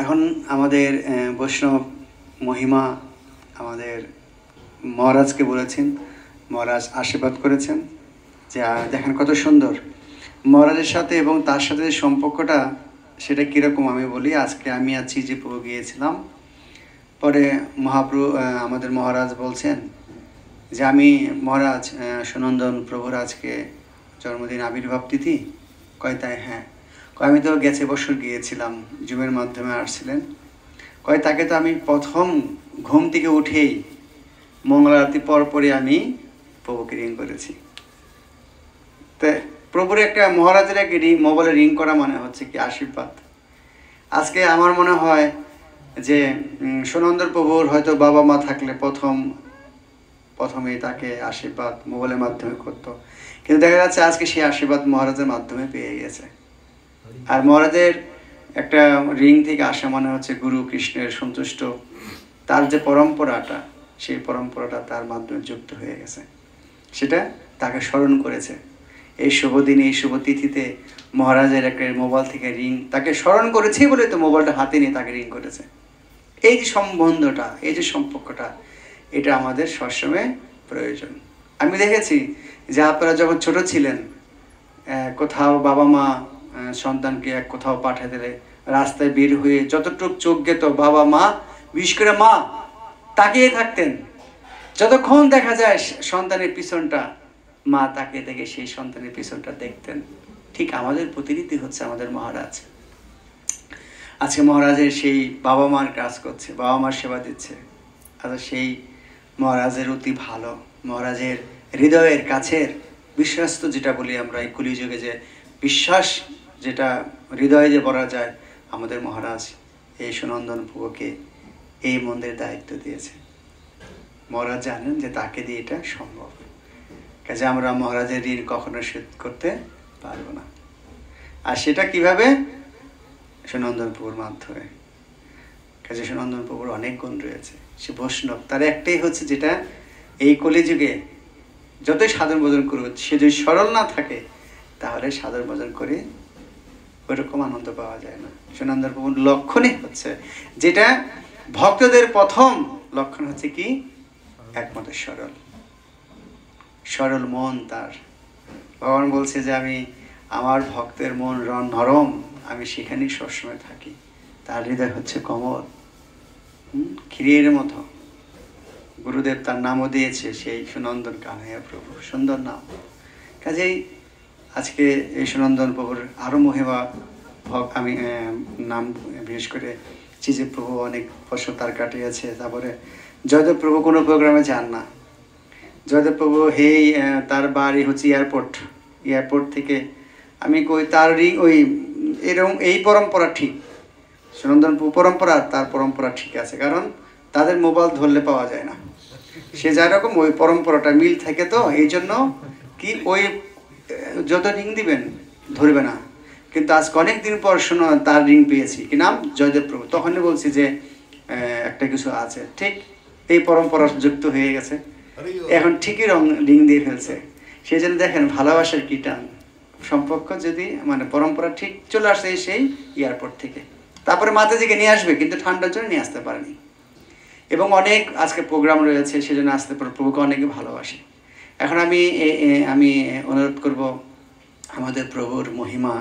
এখন আমাদের বৈষ্ণব মহিমা আমাদের মহারাজকে বলেছেন, মহারাজ আশীর্বাদ করেছেন যে দেখেন কত সুন্দর মহারাজের সাথে এবং তার সাথে যে সম্পর্কটা সেটা কীরকম আমি বলি। আজকে আমি আর চিজিপ্রভু গিয়েছিলাম, পরে মহাপ্রভু আমাদের মহারাজ বলছেন যে আমি মহারাজ সুনন্দন প্রভুর আজকে জন্মদিন আবির্ভাব তিথি। কয় তাই? হ্যাঁ। কয় আমি তো গেছে বছর গিয়েছিলাম, জুমের মাধ্যমে আসছিলেন। কয় তাকে তো আমি প্রথম ঘুম থেকে উঠেই মঙ্গলারতি পরপরই আমি প্রভুকে রিং করেছি। তো প্রভুর একটা মহারাজের একটা মোবাইলে রিং করা মানে হচ্ছে কি আশীর্বাদ। আজকে আমার মনে হয় যে সুনন্দন প্রভুর হয়তো বাবা মা থাকলে প্রথমেই তাকে আশীর্বাদ মোবাইলের মাধ্যমে করতো, কিন্তু দেখা যাচ্ছে আজকে সেই আশীর্বাদ মহারাজের মাধ্যমে পেয়ে গেছে। আর মহারাজের একটা রিং থেকে আসা মানে হচ্ছে গুরু কৃষ্ণের সন্তুষ্ট, তার যে পরম্পরাটা সেই পরম্পরাটা তার মাধ্যমে যুক্ত হয়ে গেছে, সেটা তাকে স্মরণ করেছে। এই শুভ দিনে এই শুভ তিথিতে মহারাজের একটা মোবাইল থেকে রিং তাকে স্মরণ করেছে বলে তো মোবাইলটা হাতে নিয়ে তাকে রিং করেছে। এই যে সম্বন্ধটা, এই যে সম্পর্কটা, এটা আমাদের সবসময় প্রয়োজন। আমি দেখেছি যে আপনারা যখন ছোট ছিলেন, কোথাও বাবা মা সন্তানকে কোথাও পাঠিয়ে দিলে রাস্তায় বের হয়ে যতটুক চোখ গেত বাবা মা, বিশেষ করে মা, তাকিয়ে থাকতেন। যতক্ষণ দেখা যায় সন্তানের পিছনটা, মা তাকিয়ে থেকে সেই সন্তানের পিছনটা দেখতেন। ঠিক আমাদের প্রতিনিধি হচ্ছে আমাদের মহারাজ। আজকে মহারাজের সেই বাবা মার কাজ করছে, বাবা মার সেবা দিচ্ছে। আচ্ছা, সেই মহারাজের অতি ভালো, মহারাজের হৃদয়ের কাছের বিশ্বস্ত যেটা বলি আমরা এই কলিযুগে, যে বিশ্বাস যেটা হৃদয়ে যে বলা যায়, আমাদের মহারাজ এই সুনন্দন প্রভুকে এই মন্দিরের দায়িত্ব দিয়েছে। মহারাজ জানেন যে তাকে দিয়ে এটা সম্ভব, কাজে আমরা মহারাজের ঋণ কখনো শোধ করতে পারবো না। আর সেটা কিভাবে? সুনন্দন প্রভুর মাধ্যমে। কাজে সুনন্দন প্রভুর অনেক গুণ রয়েছে, সে বৈষ্ণব। তার একটাই হচ্ছে যেটা এই কলিযুগে যতই সাধন ভোজন করুক, সে যদি সরল না থাকে তাহলে সাধন ভোজন করে ওইরকম আনন্দ পাওয়া যায় না। সুনন্দন প্রভুর লক্ষণই হচ্ছে যেটা ভক্তদের প্রথম লক্ষণ হচ্ছে কি? একমাত্র সরল, সরল মন তার। ভগবান বলছে যে আমি আমার ভক্তের মন নরম, আমি সেখানেই সবসময় থাকি। তার হৃদয় হচ্ছে কমল, ক্ষীরের মতো। গুরুদেব তার নামও দিয়েছে সেই সুনন্দন কানাইয়া প্রভু, সুন্দর নাম। কাজেই আজকে এই সুনন্দন প্রভুর আরও মহিমা আমি নাম বিশেষ করে চিজিপ্রভু প্রভু অনেক বছর তার কাটিয়েছে। তারপরে জয়দেব প্রভু কোনো প্রোগ্রামে যান না। জয়দেব প্রভু তার বাড়ি হচ্ছে এয়ারপোর্ট থেকে আমি কই তার ওই এরকম এই পরম্পরা ঠিক, সুনন্দন প্রভু পরম্পরা, তার পরম্পরা ঠিক আছে, কারণ তাদের মোবাইল ধরলে পাওয়া যায় না। সে যাই রকম ওই পরম্পরাটা মিল থাকে, তো এই জন্য কি ওই যত রিং দিবেন ধরবে না। কিন্তু আজকে অনেক দিন পর তার রিং পেয়েছি, কি নাম? জয়দেব প্রভু। তখনই বলছি যে একটা কিছু আছে, ঠিক এই পরম্পরা যুক্ত হয়ে গেছে, এখন ঠিকই রিং দিয়ে ফেলছে। সেই জন্য দেখেন ভালোবাসার কি টান, সম্পর্ক যদি মানে পরম্পরা ঠিক চলে আসছে সেই এয়ারপোর্ট থেকে। তারপরে মাতাজিকে নিয়ে আসবে, কিন্তু ঠান্ডার জন্য নিয়ে আসতে পারেনি। এবং অনেক আজকে প্রোগ্রাম রয়েছে, সেজন্য আসতে পারে। প্রভুকে অনেকে ভালোবাসে। এখন আমি অনুরোধ করব আমাদের প্রভুর মহিমা,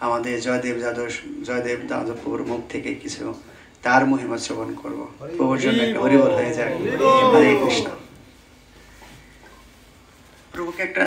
আমাদের জয়দেব যাদব প্রভুর মুখ থেকে কিছু তার মহিমা শ্রবণ করব। প্রভুর জন্য একটা হরিবল হয়ে যায়। হরে কৃষ্ণ। প্রভুকে একটা